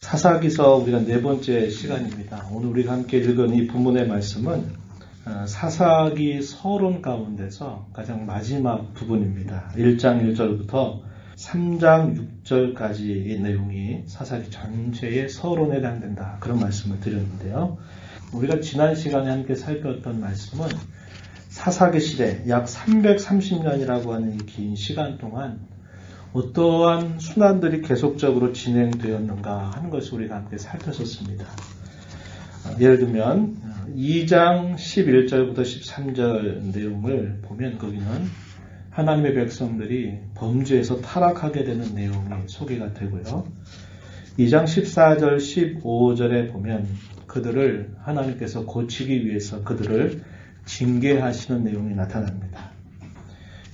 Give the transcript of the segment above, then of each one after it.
사사기서 우리가 네 번째 시간입니다. 오늘 우리가 함께 읽은 이 본문의 말씀은 사사기 서론 가운데서 가장 마지막 부분입니다. 1장 1절부터 3장 6절까지의 내용이 사사기 전체의 서론에 해당된다. 그런 말씀을 드렸는데요. 우리가 지난 시간에 함께 살펴봤던 말씀은 사사기 시대 약 330년이라고 하는 이 긴 시간 동안 어떠한 순환들이 계속적으로 진행되었는가 하는 것을 우리가 함께 살폈었습니다. 예를 들면 2장 11절부터 13절 내용을 보면 거기는 하나님의 백성들이 범죄에서 타락하게 되는 내용이 소개가 되고요. 2장 14절 15절에 보면 그들을 하나님께서 고치기 위해서 그들을 징계하시는 내용이 나타납니다.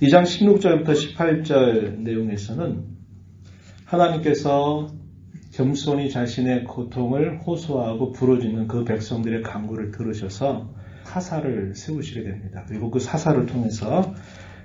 2장 16절부터 18절 내용에서는 하나님께서 겸손히 자신의 고통을 호소하고 부르짖는 그 백성들의 간구를 들으셔서 사사를 세우시게 됩니다. 그리고 그 사사를 통해서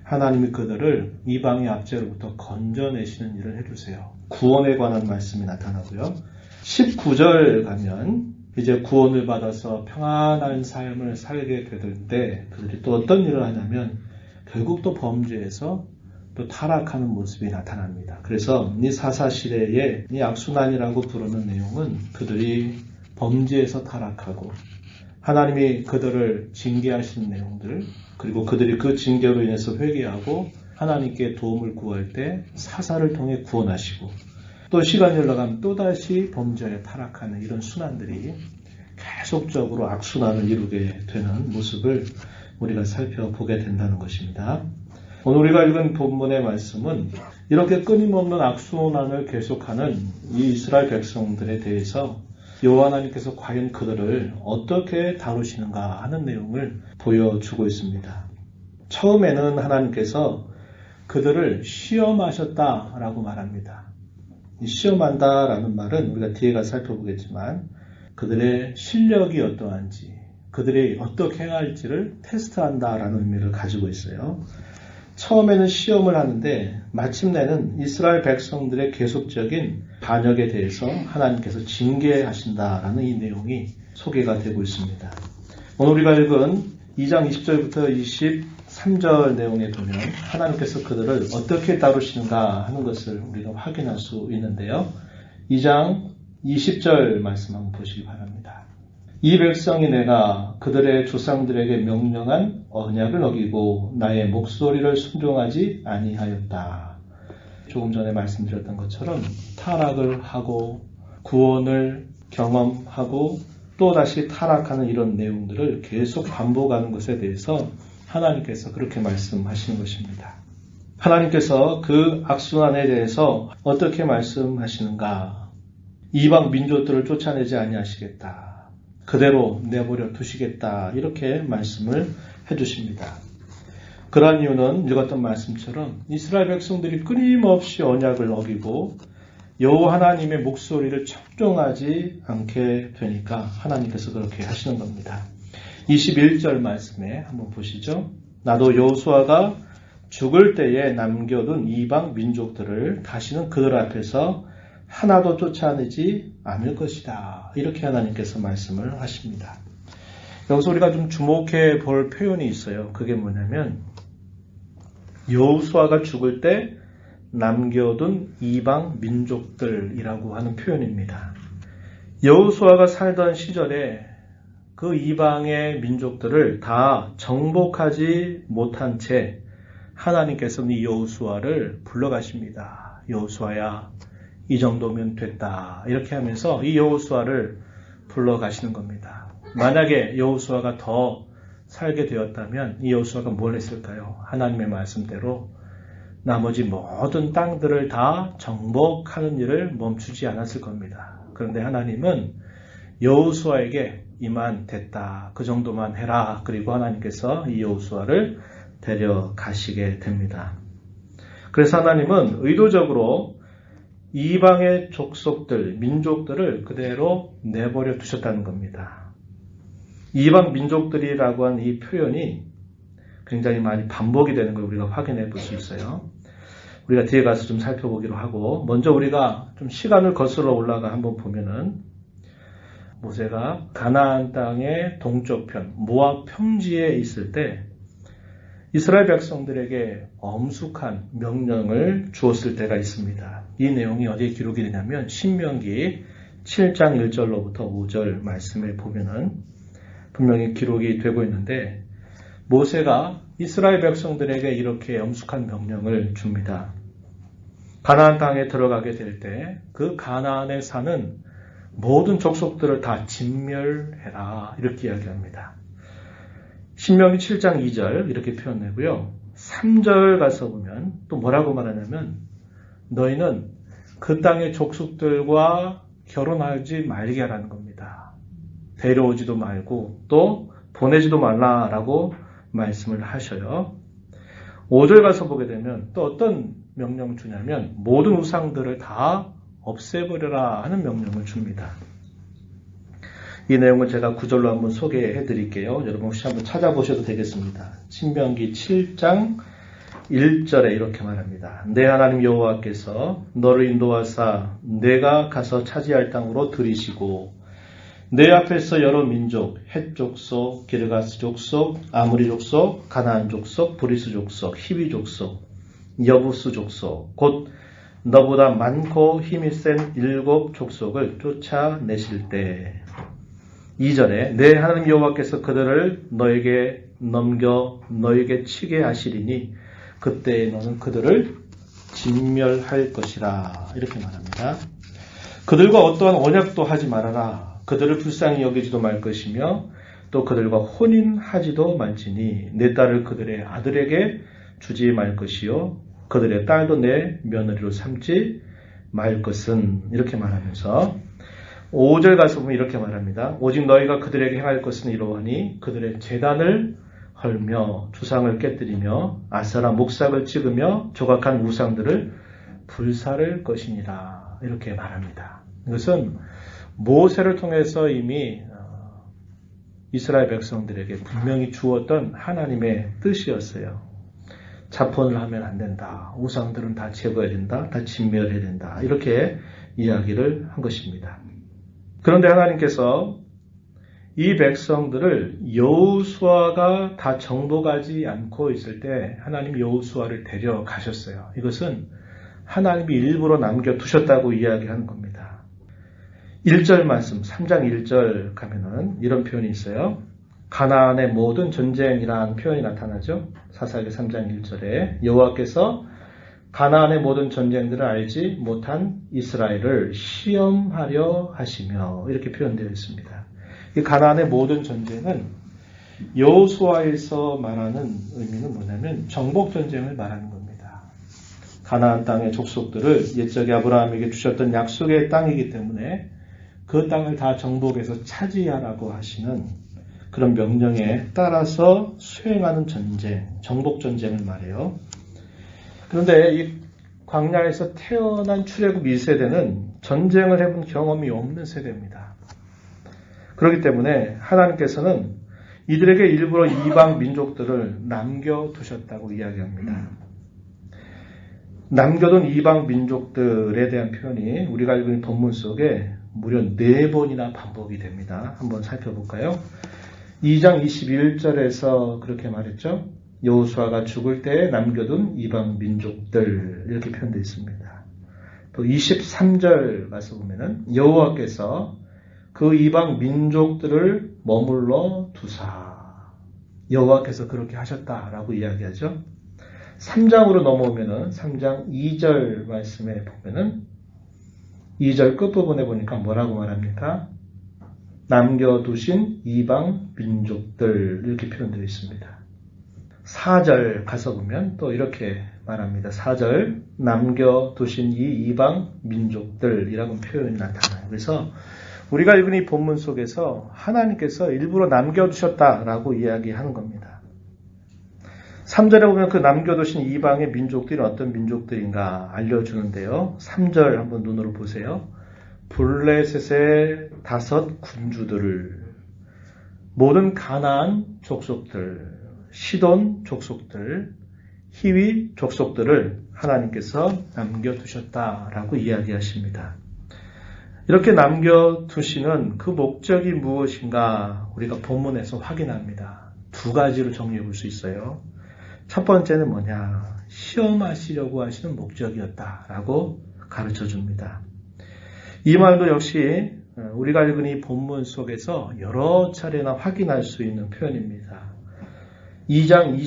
하나님이 그들을 이방의 압제로부터 건져내시는 일을 해주세요. 구원에 관한 말씀이 나타나고요. 19절 가면 이제 구원을 받아서 평안한 삶을 살게 될 때 그들이 또 어떤 일을 하냐면 결국 또 범죄에서 또 타락하는 모습이 나타납니다. 그래서 이 사사시대의 이 악순환이라고 부르는 내용은 그들이 범죄에서 타락하고 하나님이 그들을 징계하시는 내용들, 그리고 그들이 그 징계로 인해서 회개하고 하나님께 도움을 구할 때 사사를 통해 구원하시고 또 시간이 흘러가면 또다시 범죄에 타락하는 이런 순환들이 계속적으로 악순환을 이루게 되는 모습을 우리가 살펴보게 된다는 것입니다. 오늘 우리가 읽은 본문의 말씀은 이렇게 끊임없는 악순환을 계속하는 이 이스라엘 백성들에 대해서 여호와 하나님께서 과연 그들을 어떻게 다루시는가 하는 내용을 보여주고 있습니다. 처음에는 하나님께서 그들을 시험하셨다라고 말합니다. 이 시험한다라는 말은 우리가 뒤에 가서 살펴보겠지만 그들의 실력이 어떠한지 그들이 어떻게 행할지를 테스트한다라는 의미를 가지고 있어요. 처음에는 시험을 하는데 마침내는 이스라엘 백성들의 계속적인 반역에 대해서 하나님께서 징계하신다라는 이 내용이 소개가 되고 있습니다. 오늘 우리가 읽은 2장 20절부터 23절 내용에 보면 하나님께서 그들을 어떻게 다루시는가 하는 것을 우리가 확인할 수 있는데요. 2장 20절 말씀 한번 보시기 바랍니다. 이 백성이 내가 그들의 조상들에게 명령한 언약을 어기고 나의 목소리를 순종하지 아니하였다. 조금 전에 말씀드렸던 것처럼 타락을 하고 구원을 경험하고 또다시 타락하는 이런 내용들을 계속 반복하는 것에 대해서 하나님께서 그렇게 말씀하시는 것입니다. 하나님께서 그 악순환에 대해서 어떻게 말씀하시는가? 이방 민족들을 쫓아내지 아니하시겠다. 그대로 내버려 두시겠다. 이렇게 말씀을 해주십니다. 그러한 이유는 읽었던 말씀처럼 이스라엘 백성들이 끊임없이 언약을 어기고 여호와 하나님의 목소리를 청종하지 않게 되니까 하나님께서 그렇게 하시는 겁니다. 21절 말씀에 한번 보시죠. 나도 여호수아가 죽을 때에 남겨둔 이방 민족들을 다시는 그들 앞에서 하나도 쫓아내지 않을 것이다. 이렇게 하나님께서 말씀을 하십니다. 여기서 우리가 좀 주목해 볼 표현이 있어요. 그게 뭐냐면 여호수아가 죽을 때 남겨둔 이방 민족들이라고 하는 표현입니다. 여호수아가 살던 시절에 그 이방의 민족들을 다 정복하지 못한 채 하나님께서는 이 여호수아를 불러가십니다. 여호수아야, 이 정도면 됐다. 이렇게 하면서 이 여호수아를 불러가시는 겁니다. 만약에 여호수아가 더 살게 되었다면 이 여호수아가 뭘 했을까요? 하나님의 말씀대로 나머지 모든 땅들을 다 정복하는 일을 멈추지 않았을 겁니다. 그런데 하나님은 여호수아에게 이만 됐다. 그 정도만 해라. 그리고 하나님께서 이 여호수아를 데려가시게 됩니다. 그래서 하나님은 의도적으로 이방의 족속들, 민족들을 그대로 내버려 두셨다는 겁니다. 이방 민족들이라고 하는 이 표현이 굉장히 많이 반복이 되는 걸 우리가 확인해 볼 수 있어요. 우리가 뒤에 가서 좀 살펴보기로 하고, 먼저 우리가 좀 시간을 거슬러 올라가 한번 보면은 모세가 가나안 땅의 동쪽편 모압 평지에 있을 때 이스라엘 백성들에게 엄숙한 명령을 주었을 때가 있습니다. 이 내용이 어디에 기록이 되냐면 신명기 7장 1절로부터 5절 말씀에 보면은 분명히 기록이 되고 있는데, 모세가 이스라엘 백성들에게 이렇게 엄숙한 명령을 줍니다. 가나안 땅에 들어가게 될 때 그 가나안에 사는 모든 족속들을 다 진멸해라, 이렇게 이야기합니다. 신명기 7장 2절 이렇게 표현되고요. 3절 가서 보면 또 뭐라고 말하냐면 너희는 그 땅의 족속들과 결혼하지 말게 하라는 겁니다. 데려오지도 말고 또 보내지도 말라라고 말씀을 하셔요. 5절 가서 보게 되면 또 어떤 명령을 주냐면 모든 우상들을 다 없애버려라 하는 명령을 줍니다. 이 내용을 제가 9절로 한번 소개해 드릴게요. 여러분 혹시 한번 찾아보셔도 되겠습니다. 신명기 7장 1절에 이렇게 말합니다. 내 하나님 여호와께서 너를 인도하사 내가 가서 차지할 땅으로 들이시고 내 앞에서 여러 민족, 헷 족속, 기르가스 족속, 아므리 족속, 가나안 족속, 브리스 족속, 히비 족속, 여부스 족속, 곧 너보다 많고 힘이 센 7 족속을 쫓아내실 때 2절에 내 하나님 여호와께서 그들을 너에게 넘겨 너에게 치게 하시리니 그때 너는 그들을 진멸할 것이라, 이렇게 말합니다. 그들과 어떠한 언약도 하지 말아라. 그들을 불쌍히 여기지도 말 것이며 또 그들과 혼인하지도 말지니 내 딸을 그들의 아들에게 주지 말 것이요 그들의 딸도 내 며느리로 삼지 말 것은, 이렇게 말하면서 5절 가서 보면 이렇게 말합니다. 오직 너희가 그들에게 행할 것은 이러하니 그들의 제단을 헐며 주상을 깨뜨리며 아세라 목삭을 찍으며 조각한 우상들을 불사를 것이니라, 이렇게 말합니다. 이것은 모세를 통해서 이미 이스라엘 백성들에게 분명히 주었던 하나님의 뜻이었어요. 자폰을 하면 안 된다. 우상들은 다 제거해야 된다. 다 진멸해야 된다. 이렇게 이야기를 한 것입니다. 그런데 하나님께서 이 백성들을 여호수아가 다 정복하지 않고 있을 때 하나님 여호수아를 데려가셨어요. 이것은 하나님이 일부러 남겨두셨다고 이야기하는 겁니다. 1절 말씀 3장 1절 가면은 이런 표현이 있어요. 가나안의 모든 전쟁이라는 표현이 나타나죠. 사사기 3장 1절에 여호와께서 가나안의 모든 전쟁들을 알지 못한 이스라엘을 시험하려 하시며, 이렇게 표현되어 있습니다. 이 가나안의 모든 전쟁은 여호수아에서 말하는 의미는 뭐냐면 정복 전쟁을 말하는 겁니다. 가나안 땅의 족속들을 옛적에 아브라함에게 주셨던 약속의 땅이기 때문에 그 땅을 다 정복해서 차지하라고 하시는 그런 명령에 따라서 수행하는 전쟁, 정복 전쟁을 말해요. 그런데 이 광야에서 태어난 출애굽 1세대는 전쟁을 해본 경험이 없는 세대입니다. 그렇기 때문에 하나님께서는 이들에게 일부러 이방 민족들을 남겨두셨다고 이야기합니다. 남겨둔 이방 민족들에 대한 표현이 우리가 알고 있는 본문 속에 무려 4번이나 반복이 됩니다. 한번 살펴볼까요? 2장 21절에서 그렇게 말했죠. 여호수아가 죽을 때에 남겨둔 이방 민족들, 이렇게 표현되어 있습니다. 또 23절 가서 보면은 여호와께서 그 이방 민족들을 머물러 두사, 여호와께서 그렇게 하셨다라고 이야기하죠. 3장으로 넘어오면은 3장 2절 말씀에 보면은 2절 끝부분에 보니까 뭐라고 말합니까? 남겨두신 이방 민족들, 이렇게 표현되어 있습니다. 4절 가서 보면 또 이렇게 말합니다. 4절 남겨두신 이 이방 민족들이라고 표현이 나타나요. 그래서 우리가 읽은 이 본문 속에서 하나님께서 일부러 남겨두셨다라고 이야기하는 겁니다. 3절에 보면 그 남겨두신 이방의 민족들이 어떤 민족들인가 알려주는데요. 3절 한번 눈으로 보세요. 블레셋의 5 군주들을, 모든 가나안 족속들, 시돈 족속들, 희위 족속들을 하나님께서 남겨두셨다라고 이야기하십니다. 이렇게 남겨두시는 그 목적이 무엇인가 우리가 본문에서 확인합니다. 두 가지로 정리해 볼 수 있어요. 첫 번째는 뭐냐? 시험하시려고 하시는 목적이었다라고 가르쳐 줍니다. 이 말도 역시 우리가 읽은 이 본문 속에서 여러 차례나 확인할 수 있는 표현입니다. 2장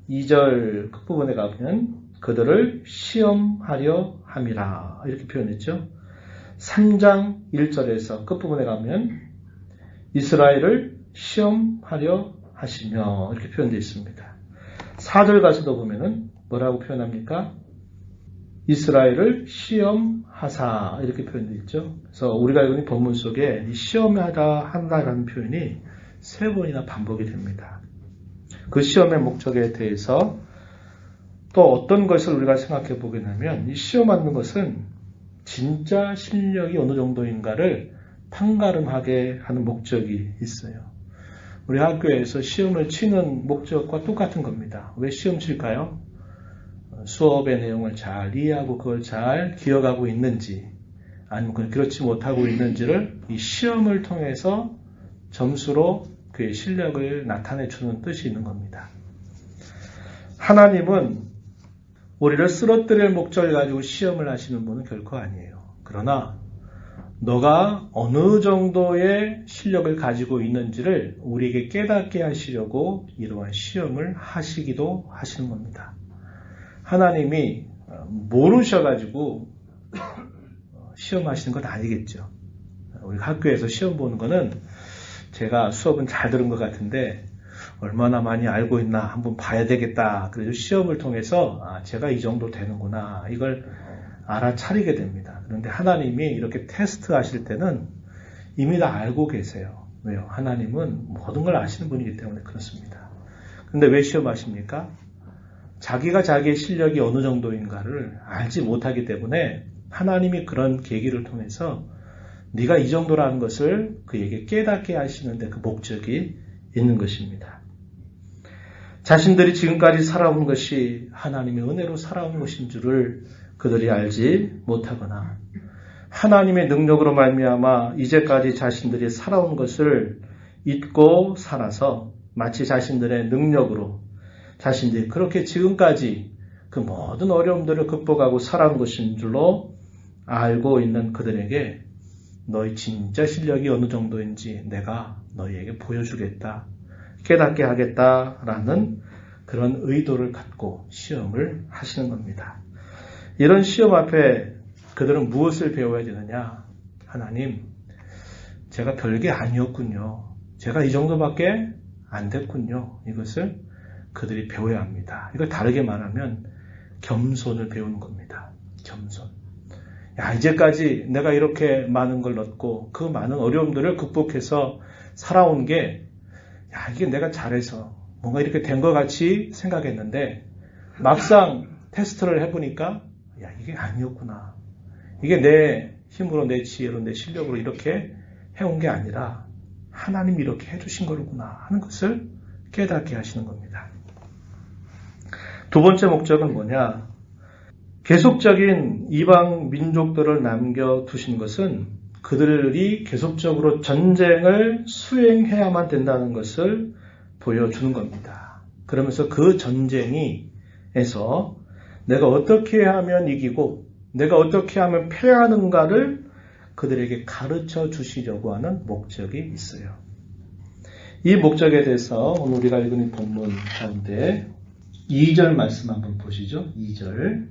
22절 끝부분에 가면 그들을 시험하려 함이라 이렇게 표현했죠. 3장 1절에서 끝부분에 가면 이스라엘을 시험하려 하시며 이렇게 표현되어 있습니다. 4절 가서도 보면은 뭐라고 표현합니까? 이스라엘을 시험하사 이렇게 표현되어 있죠. 그래서 우리가 읽은 본문 속에 이 시험하다라는 표현이 3번이나 반복이 됩니다. 그 시험의 목적에 대해서 또 어떤 것을 우리가 생각해 보게 되면 이 시험하는 것은 진짜 실력이 어느 정도인가를 판가름하게 하는 목적이 있어요. 우리 학교에서 시험을 치는 목적과 똑같은 겁니다. 왜 시험 칠까요? 수업의 내용을 잘 이해하고 그걸 잘 기억하고 있는지 아니면 그렇지 못하고 있는지를 이 시험을 통해서 점수로 그의 실력을 나타내 주는 뜻이 있는 겁니다. 하나님은 우리를 쓰러뜨릴 목적을 가지고 시험을 하시는 분은 결코 아니에요. 그러나 너가 어느 정도의 실력을 가지고 있는지를 우리에게 깨닫게 하시려고 이러한 시험을 하시기도 하시는 겁니다. 하나님이 모르셔가지고 시험하시는 건 아니겠죠. 우리 학교에서 시험 보는 거는 제가 수업은 잘 들은 것 같은데 얼마나 많이 알고 있나 한번 봐야 되겠다. 그래서 시험을 통해서 제가 이 정도 되는구나. 이걸 알아차리게 됩니다. 그런데 하나님이 이렇게 테스트 하실 때는 이미 다 알고 계세요. 왜요? 하나님은 모든 걸 아시는 분이기 때문에 그렇습니다. 그런데 왜 시험하십니까? 자기가 자기의 실력이 어느 정도인가를 알지 못하기 때문에 하나님이 그런 계기를 통해서 네가 이 정도라는 것을 그에게 깨닫게 하시는데 그 목적이 있는 것입니다. 자신들이 지금까지 살아온 것이 하나님의 은혜로 살아온 것인 줄을 그들이 알지 못하거나 하나님의 능력으로 말미암아 이제까지 자신들이 살아온 것을 잊고 살아서 마치 자신들의 능력으로 자신들이 그렇게 지금까지 그 모든 어려움들을 극복하고 살아온 것인 줄로 알고 있는 그들에게 너희 진짜 실력이 어느 정도인지 내가 너희에게 보여주겠다, 깨닫게 하겠다라는 그런 의도를 갖고 시험을 하시는 겁니다. 이런 시험 앞에 그들은 무엇을 배워야 되느냐? 하나님, 제가 별게 아니었군요. 제가 이 정도밖에 안 됐군요. 이것을 그들이 배워야 합니다. 이걸 다르게 말하면 겸손을 배우는 겁니다. 겸손. 야, 이제까지 내가 이렇게 많은 걸 얻고 그 많은 어려움들을 극복해서 살아온 게 이게 내가 잘해서 뭔가 이렇게 된 것 같이 생각했는데 막상 테스트를 해보니까 이게 아니었구나. 이게 내 힘으로 내 지혜로 내 실력으로 이렇게 해온 게 아니라 하나님이 이렇게 해주신 거구나 하는 것을 깨닫게 하시는 겁니다. 두 번째 목적은 뭐냐? 계속적인 이방 민족들을 남겨두신 것은 그들이 계속적으로 전쟁을 수행해야만 된다는 것을 보여주는 겁니다. 그러면서 그 전쟁에서 내가 어떻게 하면 이기고 내가 어떻게 하면 패하는가를 그들에게 가르쳐 주시려고 하는 목적이 있어요. 이 목적에 대해서 오늘 우리가 읽은 본문 가운데 2절 말씀 한번 보시죠. 2절.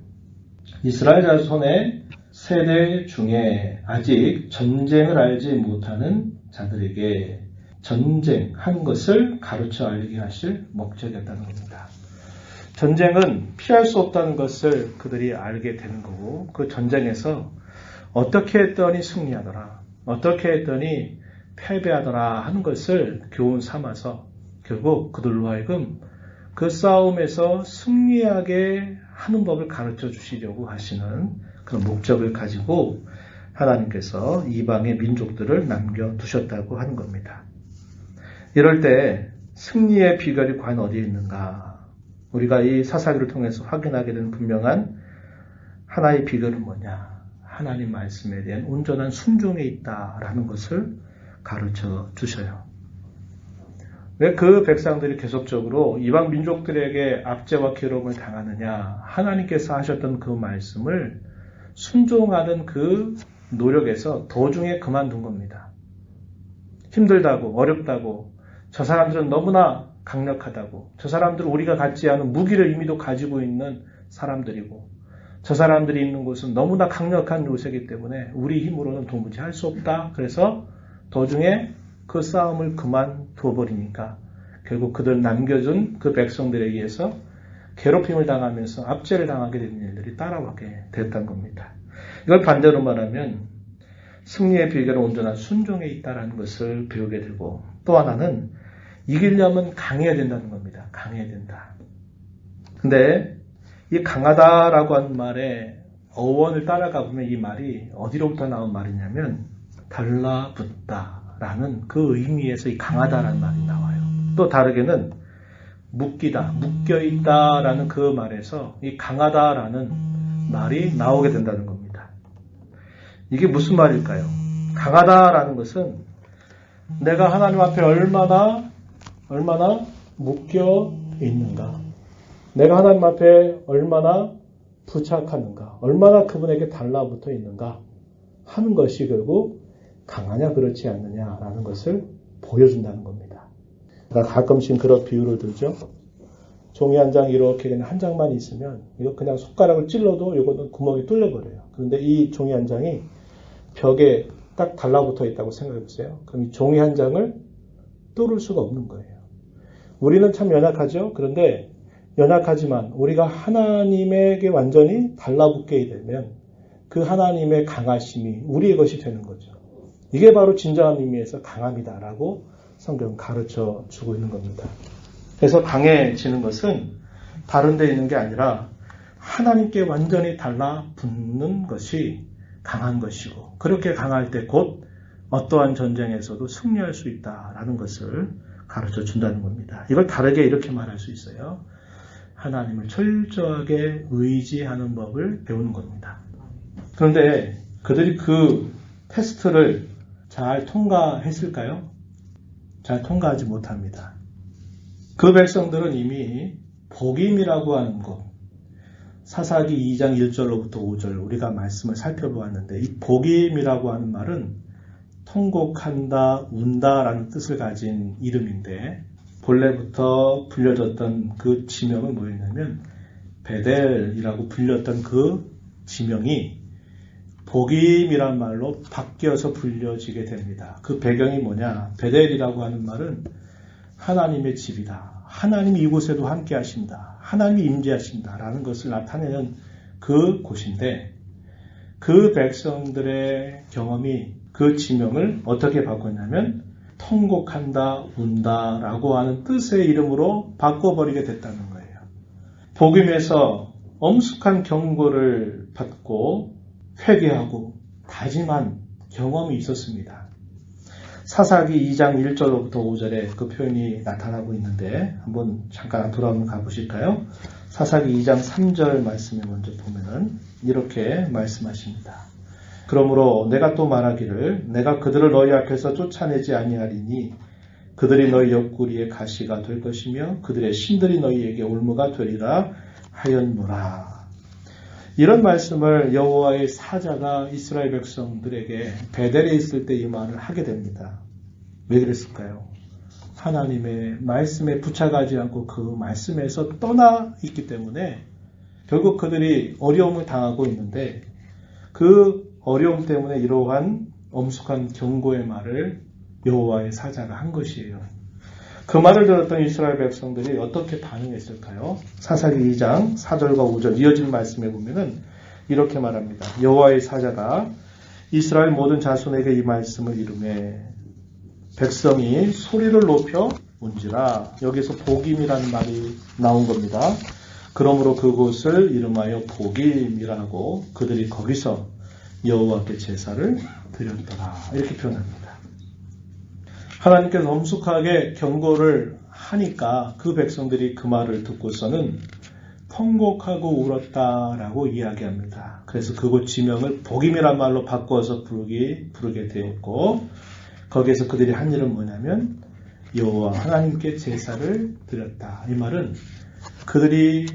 이스라엘 자손의 세대 중에 아직 전쟁을 알지 못하는 자들에게 전쟁한 것을 가르쳐 알게 하실 목적이었다는 겁니다. 전쟁은 피할 수 없다는 것을 그들이 알게 되는 거고 그 전쟁에서 어떻게 했더니 승리하더라, 어떻게 했더니 패배하더라 하는 것을 교훈 삼아서 결국 그들로 하여금 그 싸움에서 승리하게 하는 법을 가르쳐 주시려고 하시는 그런 목적을 가지고 하나님께서 이방의 민족들을 남겨두셨다고 하는 겁니다. 이럴 때 승리의 비결이 과연 어디에 있는가? 우리가 이 사사기를 통해서 확인하게 되는 분명한 하나의 비결은 뭐냐? 하나님 말씀에 대한 온전한 순종에 있다라는 것을 가르쳐 주셔요. 왜 그 백성들이 계속적으로 이방 민족들에게 압제와 괴로움을 당하느냐? 하나님께서 하셨던 그 말씀을 순종하는 그 노력에서 도중에 그만둔 겁니다. 힘들다고, 어렵다고, 저 사람들은 너무나 강력하다고, 저 사람들은 우리가 갖지 않은 무기를 이미도 가지고 있는 사람들이고, 저 사람들이 있는 곳은 너무나 강력한 요새이기 때문에 우리 힘으로는 도무지 할 수 없다. 그래서 도중에 그 싸움을 그만두어 버리니까 결국 그들 남겨준 그 백성들에 의해서 괴롭힘을 당하면서 압제를 당하게 된 일들이 따라오게 됐던 겁니다. 이걸 반대로 말하면 승리의 비결은 온전한 순종에 있다는 것을 배우게 되고, 또 하나는 이기려면 강해야 된다는 겁니다. 강해야 된다. 근데 이 강하다라고 하는 말의 어원을 따라가 보면 이 말이 어디로부터 나온 말이냐면 달라붙다라는 그 의미에서 이 강하다라는 말이 나와요. 또 다르게는 묶이다, 묶여있다라는 그 말에서 이 강하다라는 말이 나오게 된다는 겁니다. 이게 무슨 말일까요? 강하다라는 것은 내가 하나님 앞에 얼마나 묶여 있는가, 내가 하나님 앞에 얼마나 부착하는가, 얼마나 그분에게 달라붙어 있는가 하는 것이 결국 강하냐 그렇지 않느냐라는 것을 보여준다는 겁니다. 가끔씩 그런 비유를 들죠. 종이 한 장 이렇게 그냥 한 장만 있으면 이거 그냥 손가락을 찔러도 이거는 구멍이 뚫려버려요. 그런데 이 종이 한 장이 벽에 딱 달라붙어 있다고 생각해 보세요. 그럼 이 종이 한 장을 뚫을 수가 없는 거예요. 우리는 참 연약하죠. 그런데 연약하지만 우리가 하나님에게 완전히 달라붙게 되면 그 하나님의 강하심이 우리의 것이 되는 거죠. 이게 바로 진정한 의미에서 강함이다라고 성경은 가르쳐 주고 있는 겁니다. 그래서 강해지는 것은 다른 데 있는 게 아니라 하나님께 완전히 달라붙는 것이 강한 것이고, 그렇게 강할 때 곧 어떠한 전쟁에서도 승리할 수 있다라는 것을 가르쳐 준다는 겁니다. 이걸 다르게 이렇게 말할 수 있어요. 하나님을 철저하게 의지하는 법을 배우는 겁니다. 그런데 그들이 그 테스트를 잘 통과했을까요? 잘 통과하지 못합니다. 그 백성들은 이미 복임이라고 하는 것, 사사기 2장 1절로부터 5절 우리가 말씀을 살펴보았는데, 이 복임이라고 하는 말은 통곡한다, 운다라는 뜻을 가진 이름인데, 본래부터 불려졌던 그 지명은 뭐였냐면 베델이라고 불렸던 그 지명이 복임이란 말로 바뀌어서 불려지게 됩니다. 그 배경이 뭐냐? 베델이라고 하는 말은 하나님의 집이다, 하나님이 이곳에도 함께 하신다, 하나님이 임재하신다 라는 것을 나타내는 그 곳인데, 그 백성들의 경험이 그 지명을 어떻게 바꿨냐면 통곡한다, 운다 라고 하는 뜻의 이름으로 바꿔버리게 됐다는 거예요. 복음에서 엄숙한 경고를 받고 회개하고 다짐한 경험이 있었습니다. 사사기 2장 1절로부터 5절에 그 표현이 나타나고 있는데, 한번 잠깐 앞으로 한번 가보실까요? 사사기 2장 3절 말씀에 먼저 보면은 이렇게 말씀하십니다. 그러므로 내가 또 말하기를 내가 그들을 너희 앞에서 쫓아내지 아니하리니 그들이 너희 옆구리에 가시가 될 것이며 그들의 신들이 너희에게 올무가 되리라 하였노라. 이런 말씀을 여호와의 사자가 이스라엘 백성들에게 베델에 있을 때 이 말을 하게 됩니다. 왜 그랬을까요? 하나님의 말씀에 부착하지 않고 그 말씀에서 떠나 있기 때문에 결국 그들이 어려움을 당하고 있는데, 그 어려움 때문에 이러한 엄숙한 경고의 말을 여호와의 사자가 한 것이에요. 그 말을 들었던 이스라엘 백성들이 어떻게 반응했을까요? 사사기 2장 4절과 5절 이어진 말씀에 보면은 이렇게 말합니다. 여호와의 사자가 이스라엘 모든 자손에게 이 말씀을 이루매 백성이 소리를 높여 운지라. 여기서 복임이라는 말이 나온 겁니다. 그러므로 그곳을 이름하여 복임이라고 그들이 거기서 여호와께 제사를 드렸더라. 이렇게 표현합니다. 하나님께서 엄숙하게 경고를 하니까 그 백성들이 그 말을 듣고서는 통곡하고 울었다라고 이야기합니다. 그래서 그곳 지명을 복임이란 말로 바꿔서 부르게 되었고, 거기에서 그들이 한 일은 뭐냐면 여호와 하나님께 제사를 드렸다. 이 말은 그들이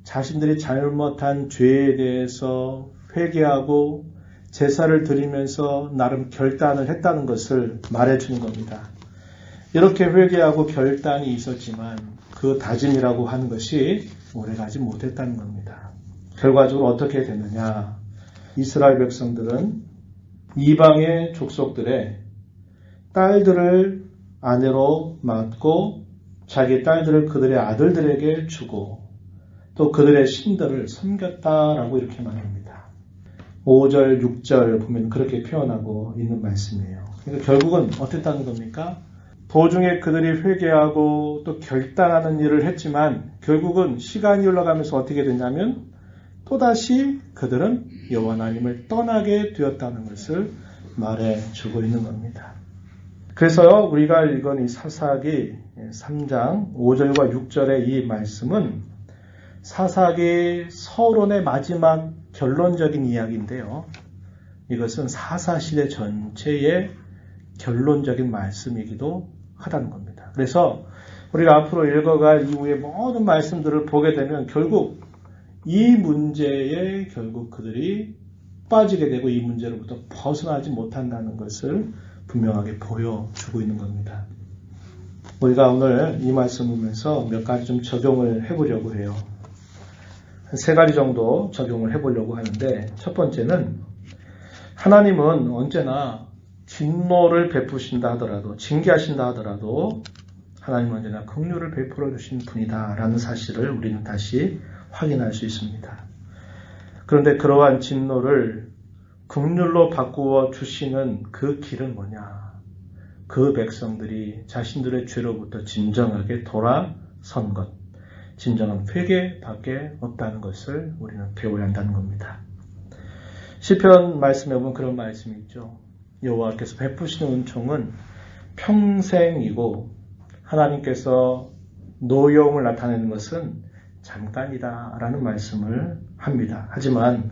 자신들이 잘못한 죄에 대해서 회개하고 제사를 드리면서 나름 결단을 했다는 것을 말해주는 겁니다. 이렇게 회개하고 결단이 있었지만 그 다짐이라고 하는 것이 오래가지 못했다는 겁니다. 결과적으로 어떻게 됐느냐? 이스라엘 백성들은 이방의 족속들의 딸들을 아내로 맡고 자기 딸들을 그들의 아들들에게 주고 또 그들의 신들을 섬겼다라고 이렇게 말합니다. 5절, 6절 보면 그렇게 표현하고 있는 말씀이에요. 그러니까 결국은 어땠다는 겁니까? 도중에 그들이 회개하고 또 결단하는 일을 했지만 결국은 시간이 흘러가면서 어떻게 됐냐면 또다시 그들은 여호와 하나님을 떠나게 되었다는 것을 말해주고 있는 겁니다. 그래서 우리가 읽은 이 사사기 3장 5절과 6절의 이 말씀은 사사기 서론의 마지막 결론적인 이야기인데요. 이것은 사사시대 전체의 결론적인 말씀이기도 하다는 겁니다. 그래서 우리가 앞으로 읽어갈 이후의 모든 말씀들을 보게 되면 결국 이 문제에 결국 그들이 빠지게 되고 이 문제로부터 벗어나지 못한다는 것을 분명하게 보여주고 있는 겁니다. 우리가 오늘 이 말씀을 보면서 몇 가지 좀 적용을 해보려고 해요. 한 3가지 정도 적용을 해보려고 하는데 첫 번째는 하나님은 언제나 진노를 베푸신다 하더라도 징계하신다 하더라도 하나님은 언제나 긍휼을 베풀어 주신 분이다라는 사실을 우리는 다시 확인할 수 있습니다. 그런데 그러한 진노를 긍휼로 바꾸어 주시는 그 길은 뭐냐? 그 백성들이 자신들의 죄로부터 진정하게 돌아선 것, 진정한 회개밖에 없다는 것을 우리는 배워야 한다는 겁니다. 시편 말씀에 보면 그런 말씀이 있죠. 여호와께서 베푸시는 은총은 평생이고 하나님께서 노여움을 나타내는 것은 잠깐이다 라는 말씀을 합니다. 하지만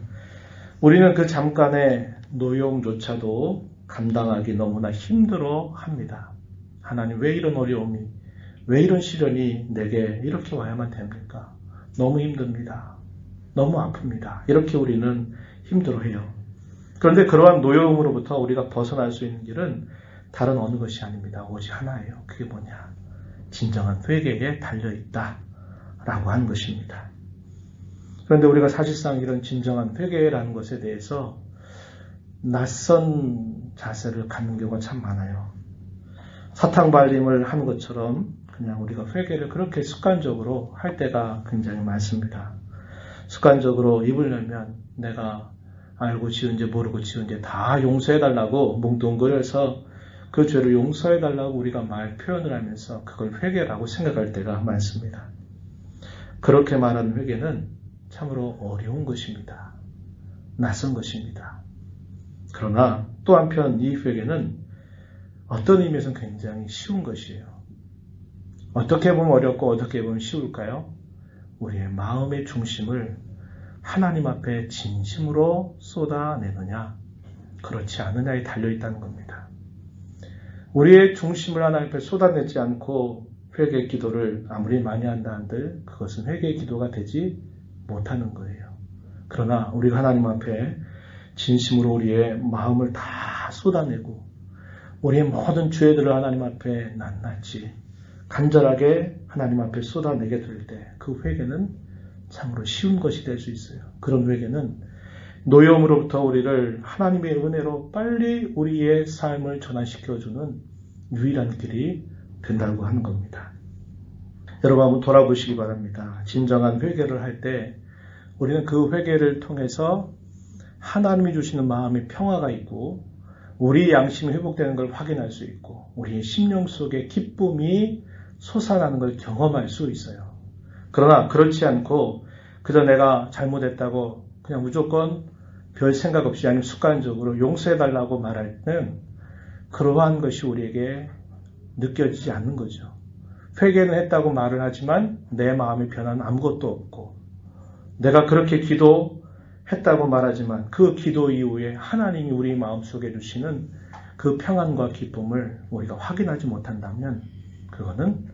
우리는 그 잠깐의 노여움조차도 감당하기 너무나 힘들어 합니다. 하나님 왜 이런 어려움이, 왜 이런 시련이 내게 이렇게 와야만 됩니까? 너무 힘듭니다. 너무 아픕니다. 이렇게 우리는 힘들어해요. 그런데 그러한 노여움으로부터 우리가 벗어날 수 있는 길은 다른 어느 것이 아닙니다. 오직 하나예요. 그게 뭐냐? 진정한 회개에 달려있다 라고 하는 것입니다. 그런데 우리가 사실상 이런 진정한 회개라는 것에 대해서 낯선 자세를 갖는 경우가 참 많아요. 사탕발림을 하는 것처럼 그냥 우리가 회개를 그렇게 습관적으로 할 때가 굉장히 많습니다. 습관적으로 입을 열면 내가 알고 지은 죄 모르고 지은 죄 다 용서해달라고 뭉뚱그려서 그 죄를 용서해달라고 우리가 말 표현을 하면서 그걸 회개라고 생각할 때가 많습니다. 그렇게 말하는 회개는 참으로 어려운 것입니다. 낯선 것입니다. 그러나 또 한편 이 회개는 어떤 의미에서는 굉장히 쉬운 것이에요. 어떻게 보면 어렵고 어떻게 보면 쉬울까요? 우리의 마음의 중심을 하나님 앞에 진심으로 쏟아내느냐, 그렇지 않느냐에 달려있다는 겁니다. 우리의 중심을 하나님 앞에 쏟아내지 않고 회개 기도를 아무리 많이 한다 한들 그것은 회개 기도가 되지 못하는 거예요. 그러나 우리가 하나님 앞에 진심으로 우리의 마음을 다 쏟아내고 우리의 모든 죄들을 하나님 앞에 낱낱이 간절하게 하나님 앞에 쏟아내게 될 때 그 회개는 참으로 쉬운 것이 될 수 있어요. 그런 회개는 노여움으로부터 우리를 하나님의 은혜로 빨리 우리의 삶을 전환시켜주는 유일한 길이 된다고 하는 겁니다. 여러분 한번 돌아보시기 바랍니다. 진정한 회개를 할 때 우리는 그 회개를 통해서 하나님이 주시는 마음의 평화가 있고 우리의 양심이 회복되는 걸 확인할 수 있고 우리의 심령 속에 기쁨이 솟아나는 걸 경험할 수 있어요. 그러나 그렇지 않고 그저 내가 잘못했다고 그냥 무조건 별 생각 없이 아니면 습관적으로 용서해달라고 말할 때는 그러한 것이 우리에게 느껴지지 않는 거죠. 회개는 했다고 말을 하지만 내 마음의 변화는 아무것도 없고, 내가 그렇게 기도했다고 말하지만 그 기도 이후에 하나님이 우리 마음속에 주시는 그 평안과 기쁨을 우리가 확인하지 못한다면 그거는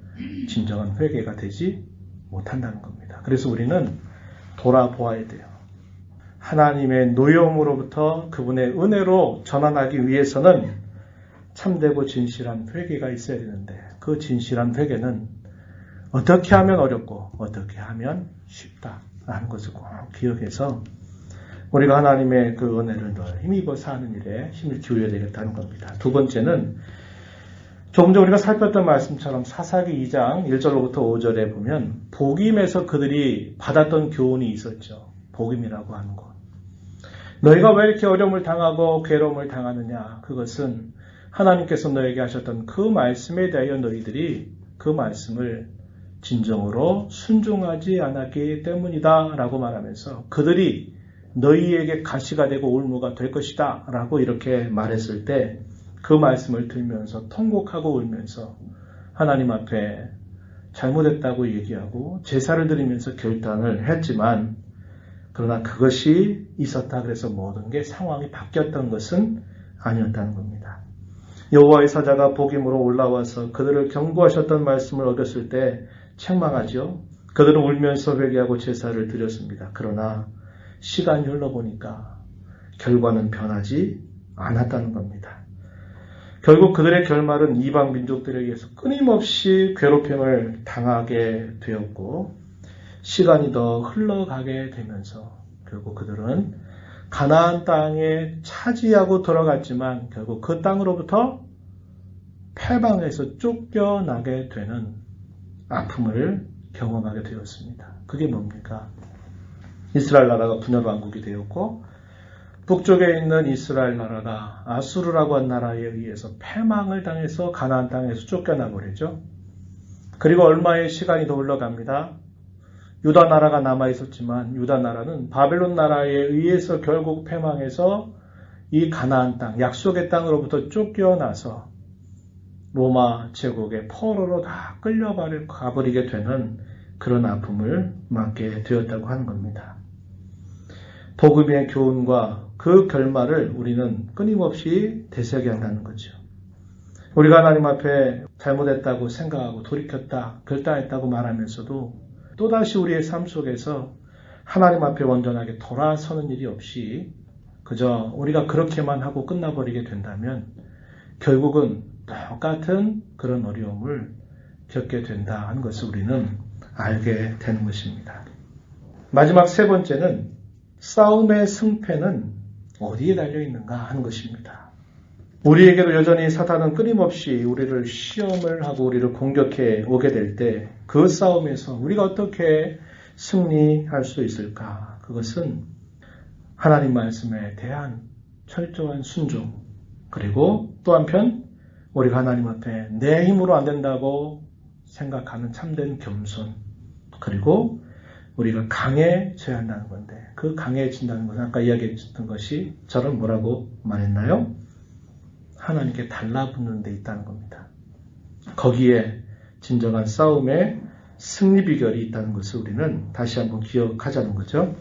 진정한 회개가 되지 못한다는 겁니다. 그래서 우리는 돌아보아야 돼요. 하나님의 노여움으로부터 그분의 은혜로 전환하기 위해서는 참되고 진실한 회개가 있어야 되는데, 그 진실한 회개는 어떻게 하면 어렵고 어떻게 하면 쉽다라는 것을 꼭 기억해서 우리가 하나님의 그 은혜를 더 힘입어 사는 일에 힘을 기울여야 되겠다는 겁니다. 두 번째는 조금 전 우리가 살폈던 말씀처럼 사사기 2장 1절로부터 5절에 보면 복임에서 그들이 받았던 교훈이 있었죠. 복임이라고 하는 것. 너희가 왜 이렇게 어려움을 당하고 괴로움을 당하느냐. 그것은 하나님께서 너에게 하셨던 그 말씀에 대하여 너희들이 그 말씀을 진정으로 순종하지 않았기 때문이다 라고 말하면서 그들이 너희에게 가시가 되고 올무가 될 것이다 라고 이렇게 말했을 때 그 말씀을 들으면서 통곡하고 울면서 하나님 앞에 잘못했다고 얘기하고 제사를 드리면서 결단을 했지만, 그러나 그것이 있었다 그래서 모든 게 상황이 바뀌었던 것은 아니었다는 겁니다. 여호와의 사자가 복임으로 올라와서 그들을 경고하셨던 말씀을 어겼을 때 책망하죠. 그들은 울면서 회개하고 제사를 드렸습니다. 그러나 시간이 흘러보니까 결과는 변하지 않았다는 겁니다. 결국 그들의 결말은 이방 민족들에 의해서 끊임없이 괴롭힘을 당하게 되었고, 시간이 더 흘러가게 되면서 결국 그들은 가나안 땅에 차지하고 들어갔지만 결국 그 땅으로부터 패방해서 쫓겨나게 되는 아픔을 경험하게 되었습니다. 그게 뭡니까? 이스라엘 나라가 분열왕국이 되었고 북쪽에 있는 이스라엘 나라가 아수르라고 한 나라에 의해서 패망을 당해서 가나안 땅에서 쫓겨나 버리죠. 그리고 얼마의 시간이 더 흘러갑니다. 유다 나라가 남아 있었지만 유다 나라는 바벨론 나라에 의해서 결국 패망해서 이 가나안 땅, 약속의 땅으로부터 쫓겨나서 로마 제국의 포로로 다 끌려가버리게 되는 그런 아픔을 맞게 되었다고 하는 겁니다. 복음의 교훈과 그 결말을 우리는 끊임없이 되새겨야 한다는 거죠. 우리가 하나님 앞에 잘못했다고 생각하고 돌이켰다, 결단했다고 말하면서도 또다시 우리의 삶 속에서 하나님 앞에 온전하게 돌아서는 일이 없이 그저 우리가 그렇게만 하고 끝나버리게 된다면 결국은 똑같은 그런 어려움을 겪게 된다는 것을 우리는 알게 되는 것입니다. 마지막 세 번째는 싸움의 승패는 어디에 달려있는가 하는 것입니다. 우리에게도 여전히 사탄은 끊임없이 우리를 시험을 하고 우리를 공격해 오게 될 때 그 싸움에서 우리가 어떻게 승리할 수 있을까? 그것은 하나님 말씀에 대한 철저한 순종, 그리고 또 한편 우리가 하나님 앞에 내 힘으로 안 된다고 생각하는 참된 겸손, 그리고 우리가 강해져야 한다는 건데, 그 강해진다는 것은 아까 이야기했던 것이 저를 뭐라고 말했나요? 하나님께 달라붙는 데 있다는 겁니다. 거기에 진정한 싸움의 승리 비결이 있다는 것을 우리는 다시 한번 기억하자는 거죠.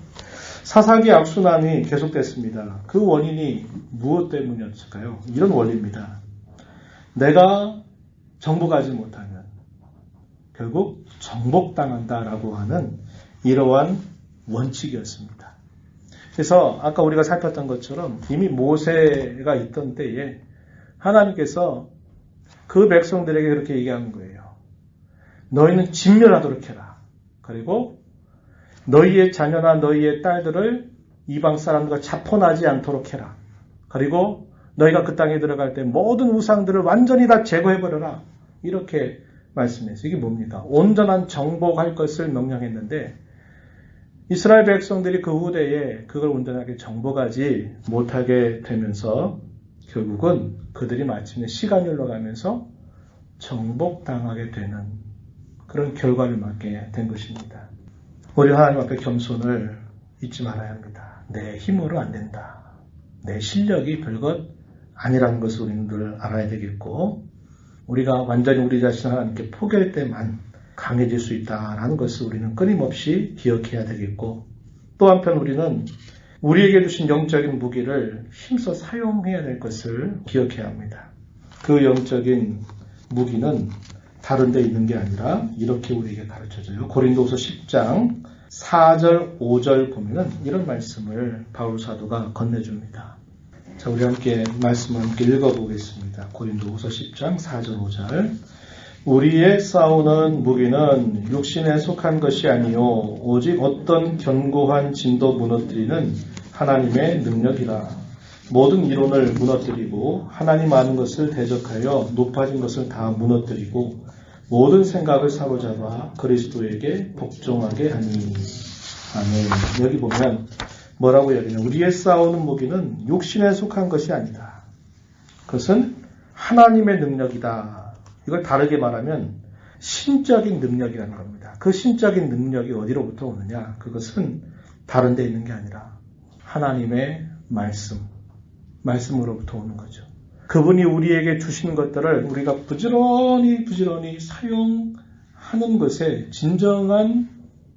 사사기 악순환이 계속됐습니다. 그 원인이 무엇 때문이었을까요? 이런 원리입니다. 내가 정복하지 못하면 결국 정복당한다라고 하는 이러한 원칙이었습니다. 그래서 아까 우리가 살폈던 것처럼 이미 모세가 있던 때에 하나님께서 그 백성들에게 그렇게 얘기하는 거예요. 너희는 진멸하도록 해라. 그리고 너희의 자녀나 너희의 딸들을 이방 사람들과 자포나지 않도록 해라. 그리고 너희가 그 땅에 들어갈 때 모든 우상들을 완전히 다 제거해버려라. 이렇게 말씀했어요. 이게 뭡니까? 온전한 정복할 것을 명령했는데 이스라엘 백성들이 그 후대에 그걸 온전하게 정복하지 못하게 되면서 결국은 그들이 마침내 시간이 흘러가면서 정복당하게 되는 그런 결과를 맞게 된 것입니다. 우리 하나님 앞에 겸손을 잊지 말아야 합니다. 내 힘으로 안 된다. 내 실력이 별것 아니라는 것을 우리는 늘 알아야 되겠고, 우리가 완전히 우리 자신을 하나님께 포기할 때만 강해질 수 있다라는 것을 우리는 끊임없이 기억해야 되겠고, 또 한편 우리는 우리에게 주신 영적인 무기를 힘써 사용해야 될 것을 기억해야 합니다. 그 영적인 무기는 다른 데 있는 게 아니라 이렇게 우리에게 가르쳐줘요. 고린도후서 10장 4절 5절 보면은 이런 말씀을 바울 사도가 건네줍니다. 자, 우리 함께 말씀을 함께 읽어보겠습니다. 고린도후서 10장 4절 5절. 우리의 싸우는 무기는 육신에 속한 것이 아니요 오직 어떤 견고한 진도 무너뜨리는 하나님의 능력이라. 모든 이론을 무너뜨리고 하나님 아는 것을 대적하여 높아진 것을 다 무너뜨리고 모든 생각을 사로잡아 그리스도에게 복종하게 하니. 아멘. 여기 보면 뭐라고 얘기하냐. 우리의 싸우는 무기는 육신에 속한 것이 아니다. 그것은 하나님의 능력이다. 이걸 다르게 말하면 신적인 능력이라는 겁니다. 그 신적인 능력이 어디로부터 오느냐. 그것은 다른 데 있는 게 아니라 하나님의 말씀으로부터 오는 거죠. 그분이 우리에게 주신 것들을 우리가 부지런히 사용하는 것에 진정한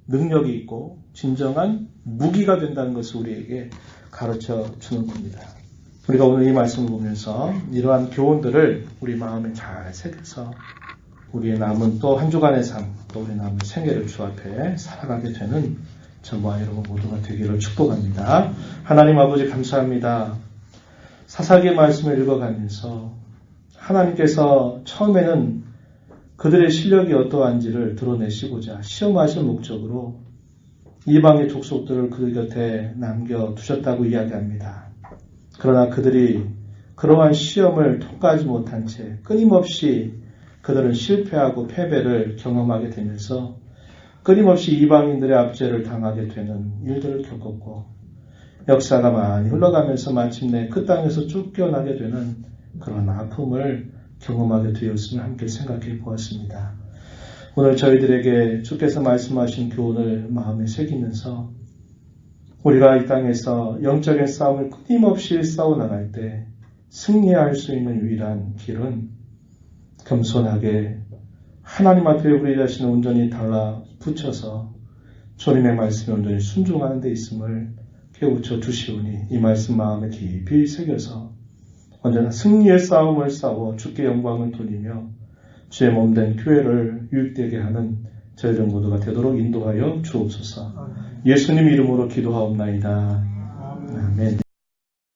능력이 있고 진정한 무기가 된다는 것을 우리에게 가르쳐 주는 겁니다. 우리가 오늘 이 말씀을 보면서 이러한 교훈들을 우리 마음에 잘 새겨서 우리의 남은 또 한 주간의 삶, 또 우리 남은 생애를 주 앞에 살아가게 되는 저와 여러분 모두가 되기를 축복합니다. 하나님 아버지 감사합니다. 사사기의 말씀을 읽어가면서 하나님께서 처음에는 그들의 실력이 어떠한지를 드러내시고자 시험하실 목적으로 이방의 족속들을 그들 곁에 남겨두셨다고 이야기합니다. 그러나 그들이 그러한 시험을 통과하지 못한 채 끊임없이 그들은 실패하고 패배를 경험하게 되면서 끊임없이 이방인들의 압제를 당하게 되는 일들을 겪었고 역사가 많이 흘러가면서 마침내 그 땅에서 쫓겨나게 되는 그런 아픔을 경험하게 되었음을 함께 생각해 보았습니다. 오늘 저희들에게 주께서 말씀하신 교훈을 마음에 새기면서 우리가 이 땅에서 영적인 싸움을 끊임없이 싸워나갈 때 승리할 수 있는 유일한 길은 겸손하게 하나님 앞에 우리 자신을 온전히 달라붙여서 주님의 말씀에 온전히 순종하는 데 있음을 깨우쳐 주시오니 이 말씀 마음에 깊이 새겨서 언제나 승리의 싸움을 싸워 주께 영광을 돌리며 주의 몸된 교회를 유익되게 하는 저희들 모두가 되도록 인도하여 주옵소서. 예수님 이름으로 기도하옵나이다. 아멘.